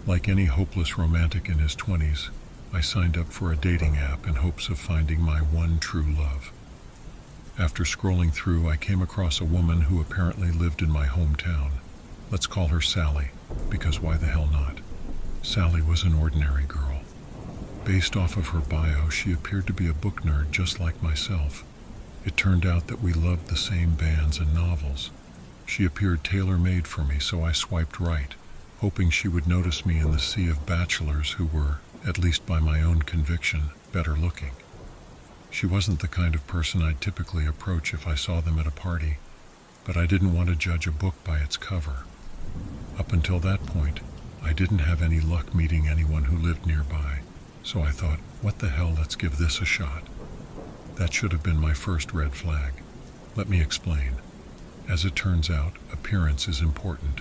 Like any hopeless romantic in his 20s, I signed up for a dating app in hopes of finding my one true love. After scrolling through, I came across a woman who apparently lived in my hometown. Let's call her Sally, because why the hell not? Sally was an ordinary girl. Based off of her bio, she appeared to be a book nerd just like myself. It turned out that we loved the same bands and novels. She appeared tailor-made for me, so I swiped right, hoping she would notice me in the sea of bachelors who were, at least by my own conviction, better looking. She wasn't the kind of person I'd typically approach if I saw them at a party, but I didn't want to judge a book by its cover. Up until that point, I didn't have any luck meeting anyone who lived nearby, so I thought, what the hell, let's give this a shot. That should have been my first red flag. Let me explain. As it turns out, appearance is important.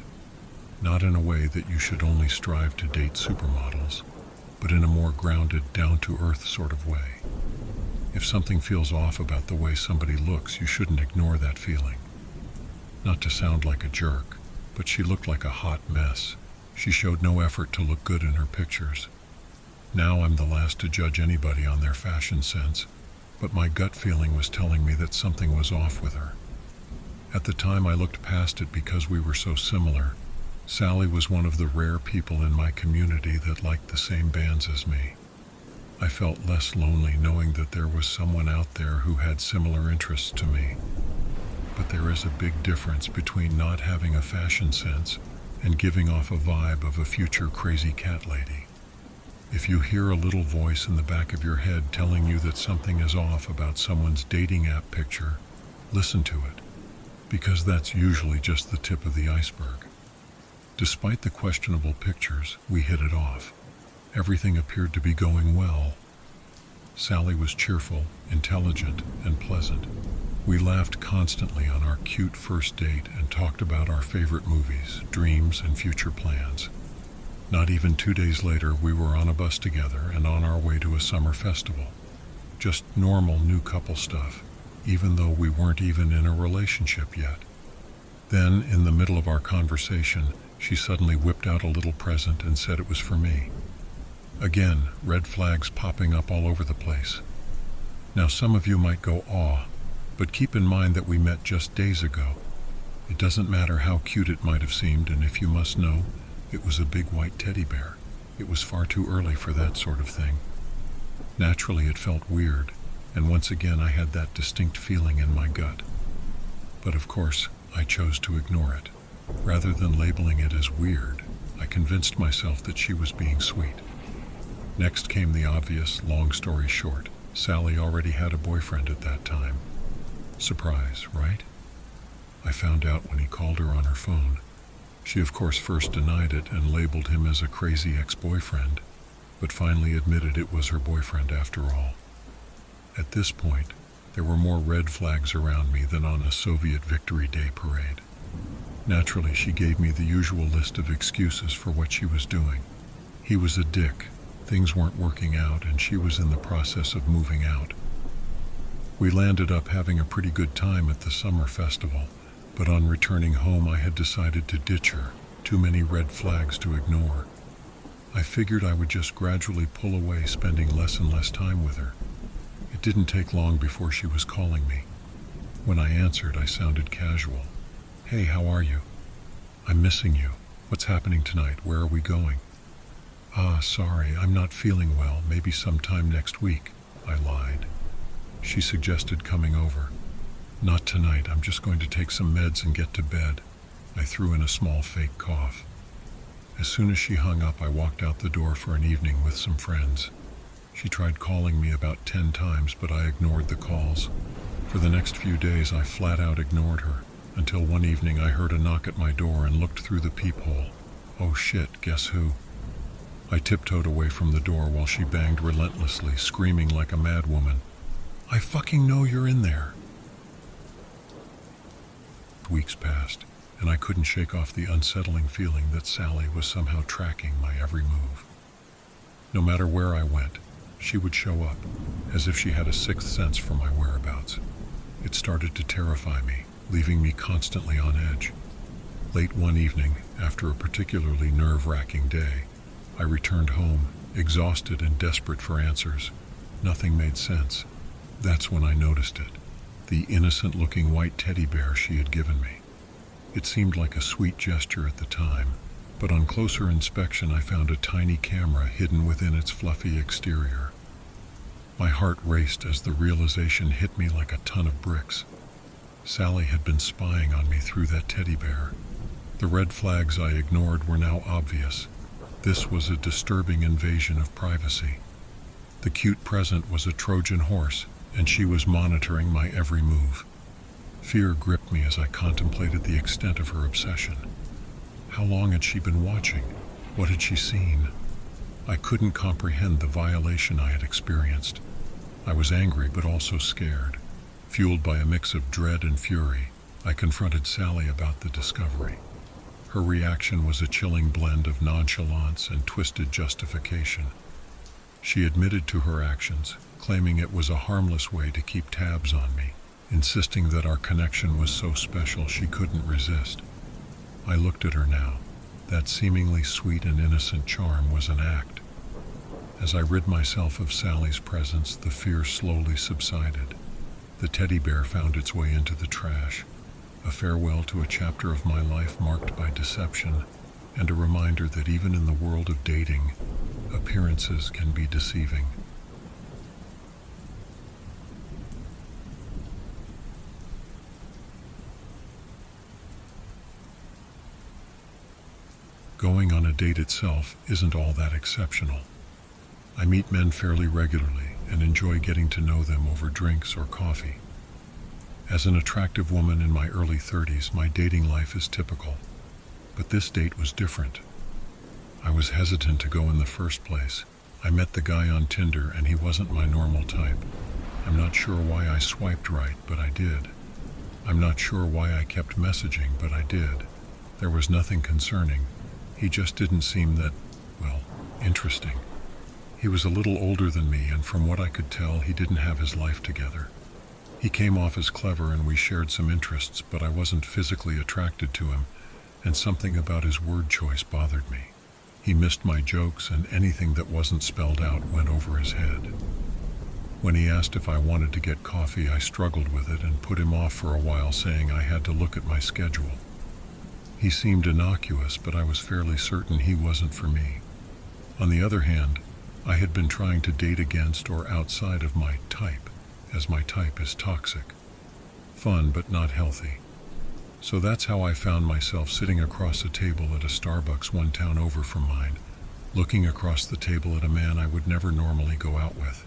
Not in a way that you should only strive to date supermodels, but in a more grounded, down-to-earth sort of way. If something feels off about the way somebody looks, you shouldn't ignore that feeling. Not to sound like a jerk, but she looked like a hot mess. She showed no effort to look good in her pictures. Now I'm the last to judge anybody on their fashion sense, but my gut feeling was telling me that something was off with her. At the time, I looked past it because we were so similar. Sally was one of the rare people in my community that liked the same bands as me. I felt less lonely knowing that there was someone out there who had similar interests to me. But there is a big difference between not having a fashion sense and giving off a vibe of a future crazy cat lady. If you hear a little voice in the back of your head telling you that something is off about someone's dating app picture, listen to it, because that's usually just the tip of the iceberg. Despite the questionable pictures, we hit it off. Everything appeared to be going well. Sally was cheerful, intelligent, and pleasant. We laughed constantly on our cute first date and talked about our favorite movies, dreams, and future plans. Not even 2 days later, we were on a bus together and on our way to a summer festival. Just normal new couple stuff, even though we weren't even in a relationship yet. Then, in the middle of our conversation, she suddenly whipped out a little present and said it was for me. Again, red flags popping up all over the place. Now, some of you might go, aw, but keep in mind that we met just days ago. It doesn't matter how cute it might have seemed, and if you must know, it was a big white teddy bear. It was far too early for that sort of thing. Naturally, it felt weird, and once again I had that distinct feeling in my gut. But of course, I chose to ignore it. Rather than labeling it as weird, I convinced myself that she was being sweet. Next came the obvious, long story short. Sally already had a boyfriend at that time. Surprise, right? I found out when he called her on her phone. She of course first denied it and labeled him as a crazy ex-boyfriend, but finally admitted it was her boyfriend after all. At this point, there were more red flags around me than on a Soviet Victory Day parade. Naturally, she gave me the usual list of excuses for what she was doing. He was a dick, things weren't working out, and she was in the process of moving out. We landed up having a pretty good time at the summer festival, but on returning home I had decided to ditch her. Too many red flags to ignore. I figured I would just gradually pull away, spending less and less time with her. It didn't take long before she was calling me. When I answered, I sounded casual. Hey, how are you? I'm missing you. What's happening tonight? Where are we going? Sorry, I'm not feeling well. Maybe sometime next week, I lied. She suggested coming over. Not tonight, I'm just going to take some meds and get to bed. I threw in a small fake cough. As soon as she hung up, I walked out the door for an evening with some friends. She tried calling me about 10 times, but I ignored the calls. For the next few days, I flat out ignored her, until one evening I heard a knock at my door and looked through the peephole. Oh shit, guess who? I tiptoed away from the door while she banged relentlessly, screaming like a madwoman. I fucking know you're in there. Weeks passed, and I couldn't shake off the unsettling feeling that Sally was somehow tracking my every move. No matter where I went, she would show up, as if she had a sixth sense for my whereabouts. It started to terrify me, leaving me constantly on edge. Late one evening, after a particularly nerve-wracking day, I returned home, exhausted and desperate for answers. Nothing made sense. That's when I noticed it. The innocent-looking white teddy bear she had given me. It seemed like a sweet gesture at the time, but on closer inspection I found a tiny camera hidden within its fluffy exterior. My heart raced as the realization hit me like a ton of bricks. Sally had been spying on me through that teddy bear. The red flags I ignored were now obvious. This was a disturbing invasion of privacy. The cute present was a Trojan horse, and she was monitoring my every move. Fear gripped me as I contemplated the extent of her obsession. How long had she been watching? What had she seen? I couldn't comprehend the violation I had experienced. I was angry but also scared. Fueled by a mix of dread and fury, I confronted Sally about the discovery. Her reaction was a chilling blend of nonchalance and twisted justification. She admitted to her actions, claiming it was a harmless way to keep tabs on me, insisting that our connection was so special she couldn't resist. I looked at her now. That seemingly sweet and innocent charm was an act. As I rid myself of Sally's presence, the fear slowly subsided. The teddy bear found its way into the trash, a farewell to a chapter of my life marked by deception, and a reminder that even in the world of dating, appearances can be deceiving. Going on a date itself isn't all that exceptional. I meet men fairly regularly and enjoy getting to know them over drinks or coffee. As an attractive woman in my early 30s, my dating life is typical. But this date was different. I was hesitant to go in the first place. I met the guy on Tinder and he wasn't my normal type. I'm not sure why I swiped right, but I did. I'm not sure why I kept messaging, but I did. There was nothing concerning. He just didn't seem that, well, interesting. He was a little older than me, and from what I could tell, he didn't have his life together. He came off as clever and we shared some interests, but I wasn't physically attracted to him, and something about his word choice bothered me. He missed my jokes, and anything that wasn't spelled out went over his head. When he asked if I wanted to get coffee, I struggled with it and put him off for a while, saying I had to look at my schedule. He seemed innocuous, but I was fairly certain he wasn't for me. On the other hand, I had been trying to date against or outside of my type, as my type is toxic. Fun, but not healthy. So that's how I found myself sitting across a table at a Starbucks one town over from mine, looking across the table at a man I would never normally go out with.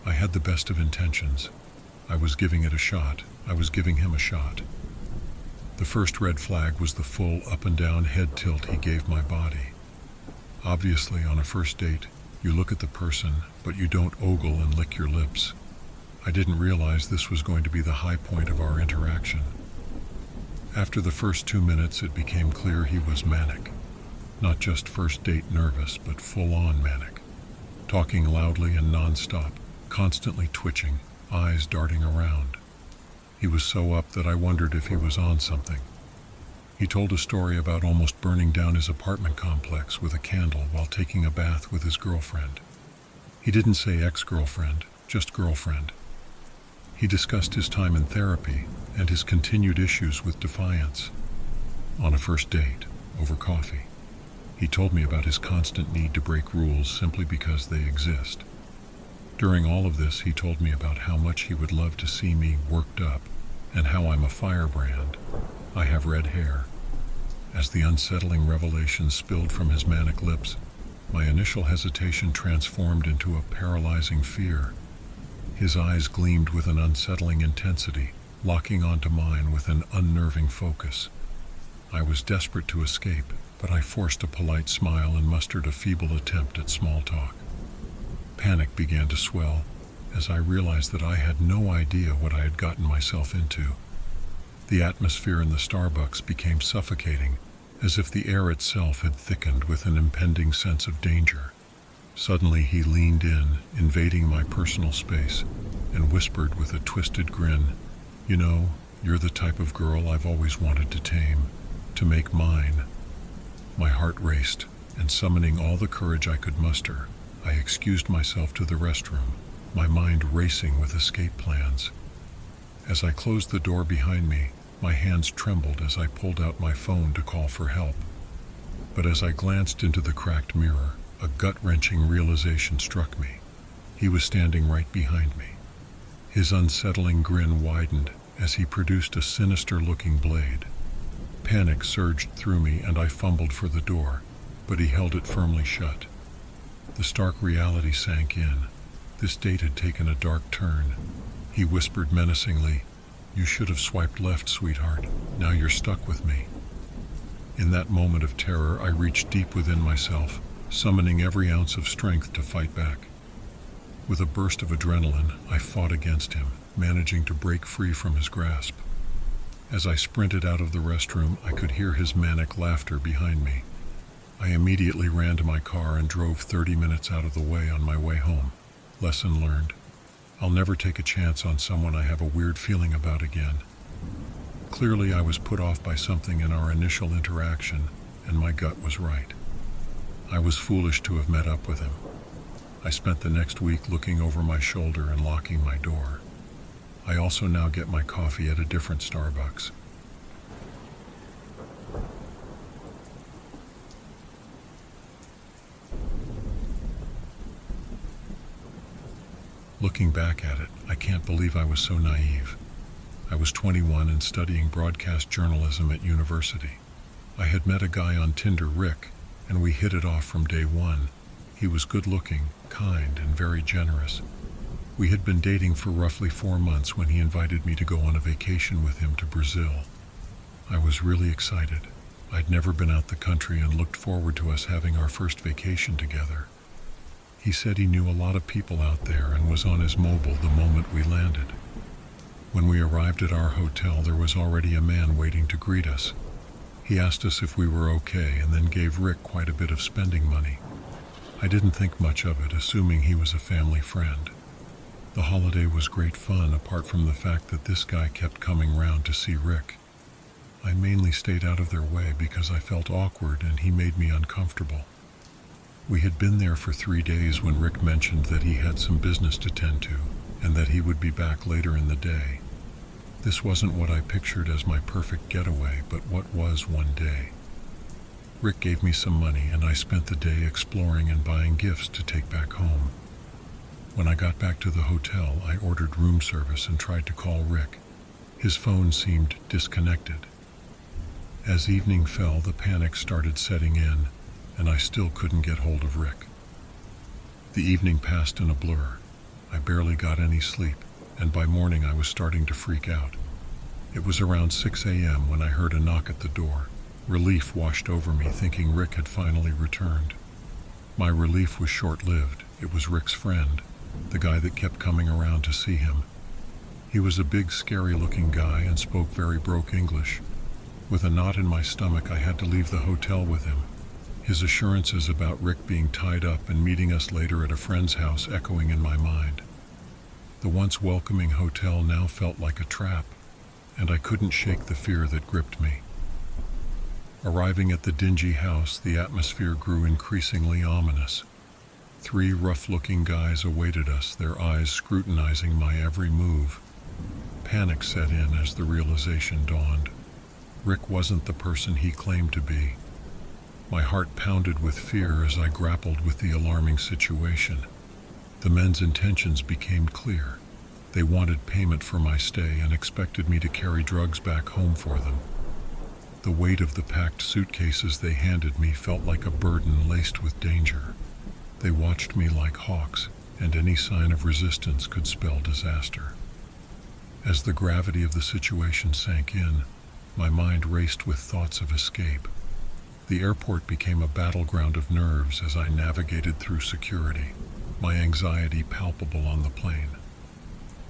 I had the best of intentions. I was giving it a shot. I was giving him a shot. The first red flag was the full up and down head tilt he gave my body. Obviously, on a first date, you look at the person, but you don't ogle and lick your lips. I didn't realize this was going to be the high point of our interaction. After the first 2 minutes, it became clear he was manic. Not just first date nervous, but full-on manic. Talking loudly and non-stop, constantly twitching, eyes darting around. He was so up that I wondered if he was on something. He told a story about almost burning down his apartment complex with a candle while taking a bath with his girlfriend. He didn't say ex-girlfriend, just girlfriend. He discussed his time in therapy and his continued issues with defiance. On a first date, over coffee, he told me about his constant need to break rules simply because they exist. During all of this, he told me about how much he would love to see me worked up and how I'm a firebrand. I have red hair. As the unsettling revelation spilled from his manic lips, my initial hesitation transformed into a paralyzing fear. His eyes gleamed with an unsettling intensity, locking onto mine with an unnerving focus. I was desperate to escape, but I forced a polite smile and mustered a feeble attempt at small talk. Panic began to swell as I realized that I had no idea what I had gotten myself into. The atmosphere in the Starbucks became suffocating, as if the air itself had thickened with an impending sense of danger. Suddenly he leaned in, invading my personal space, and whispered with a twisted grin, "You know, you're the type of girl I've always wanted to tame, to make mine." My heart raced, and summoning all the courage I could muster, I excused myself to the restroom, my mind racing with escape plans. As I closed the door behind me, my hands trembled as I pulled out my phone to call for help. But as I glanced into the cracked mirror, a gut-wrenching realization struck me. He was standing right behind me. His unsettling grin widened as he produced a sinister-looking blade. Panic surged through me and I fumbled for the door, but he held it firmly shut. The stark reality sank in. This date had taken a dark turn. He whispered menacingly, "You should have swiped left, sweetheart. Now you're stuck with me." In that moment of terror, I reached deep within myself, summoning every ounce of strength to fight back. With a burst of adrenaline, I fought against him, managing to break free from his grasp. As I sprinted out of the restroom, I could hear his manic laughter behind me. I immediately ran to my car and drove 30 minutes out of the way on my way home. Lesson learned. I'll never take a chance on someone I have a weird feeling about again. Clearly, I was put off by something in our initial interaction, and my gut was right. I was foolish to have met up with him. I spent the next week looking over my shoulder and locking my door. I also now get my coffee at a different Starbucks. Looking back at it, I can't believe I was so naive. I was 21 and studying broadcast journalism at university. I had met a guy on Tinder, Rick, and we hit it off from day one. He was good-looking, kind, and very generous. We had been dating for roughly 4 months when he invited me to go on a vacation with him to Brazil. I was really excited. I'd never been out the country and looked forward to us having our first vacation together. He said he knew a lot of people out there and was on his mobile the moment we landed. When we arrived at our hotel, there was already a man waiting to greet us. He asked us if we were okay and then gave Rick quite a bit of spending money. I didn't think much of it, assuming he was a family friend. The holiday was great fun, apart from the fact that this guy kept coming round to see Rick. I mainly stayed out of their way because I felt awkward and he made me uncomfortable. We had been there for 3 days when Rick mentioned that he had some business to tend to and that he would be back later in the day. This wasn't what I pictured as my perfect getaway, but what was one day. Rick gave me some money and I spent the day exploring and buying gifts to take back home. When I got back to the hotel, I ordered room service and tried to call Rick. His phone seemed disconnected. As evening fell, the panic started setting in, and I still couldn't get hold of Rick. The evening passed in a blur. I barely got any sleep, and by morning I was starting to freak out. It was around 6 a.m. when I heard a knock at the door. Relief washed over me, thinking Rick had finally returned. My relief was short-lived. It was Rick's friend, the guy that kept coming around to see him. He was a big, scary-looking guy and spoke very broke English. With a knot in my stomach, I had to leave the hotel with him. His assurances about Rick being tied up and meeting us later at a friend's house echoing in my mind. The once welcoming hotel now felt like a trap, and I couldn't shake the fear that gripped me. Arriving at the dingy house, the atmosphere grew increasingly ominous. 3 rough-looking guys awaited us, their eyes scrutinizing my every move. Panic set in as the realization dawned. Rick wasn't the person he claimed to be. My heart pounded with fear as I grappled with the alarming situation. The men's intentions became clear. They wanted payment for my stay and expected me to carry drugs back home for them. The weight of the packed suitcases they handed me felt like a burden laced with danger. They watched me like hawks, and any sign of resistance could spell disaster. As the gravity of the situation sank in, my mind raced with thoughts of escape. The airport became a battleground of nerves as I navigated through security, my anxiety palpable on the plane.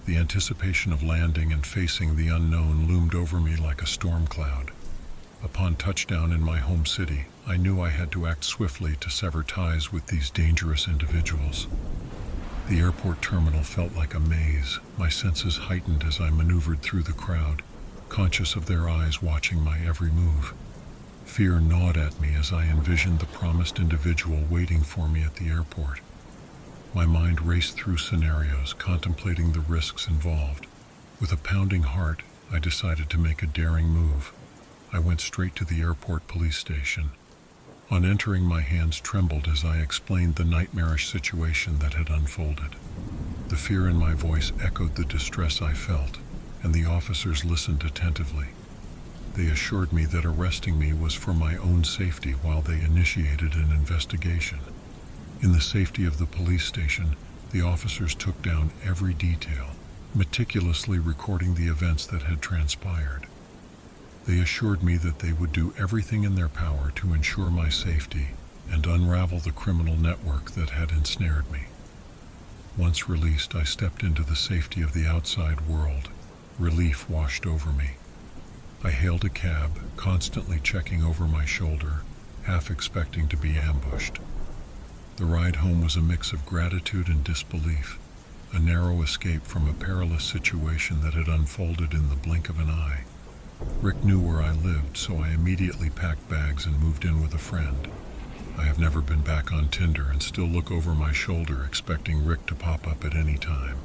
The anticipation of landing and facing the unknown loomed over me like a storm cloud. Upon touchdown in my home city, I knew I had to act swiftly to sever ties with these dangerous individuals. The airport terminal felt like a maze, my senses heightened as I maneuvered through the crowd, conscious of their eyes watching my every move. Fear gnawed at me as I envisioned the promised individual waiting for me at the airport. My mind raced through scenarios, contemplating the risks involved. With a pounding heart, I decided to make a daring move. I went straight to the airport police station. On entering, my hands trembled as I explained the nightmarish situation that had unfolded. The fear in my voice echoed the distress I felt, and the officers listened attentively. They assured me that arresting me was for my own safety while they initiated an investigation. In the safety of the police station, the officers took down every detail, meticulously recording the events that had transpired. They assured me that they would do everything in their power to ensure my safety and unravel the criminal network that had ensnared me. Once released, I stepped into the safety of the outside world. Relief washed over me. I hailed a cab, constantly checking over my shoulder, half expecting to be ambushed. The ride home was a mix of gratitude and disbelief, a narrow escape from a perilous situation that had unfolded in the blink of an eye. Rick knew where I lived, so I immediately packed bags and moved in with a friend. I have never been back on Tinder and still look over my shoulder expecting Rick to pop up at any time.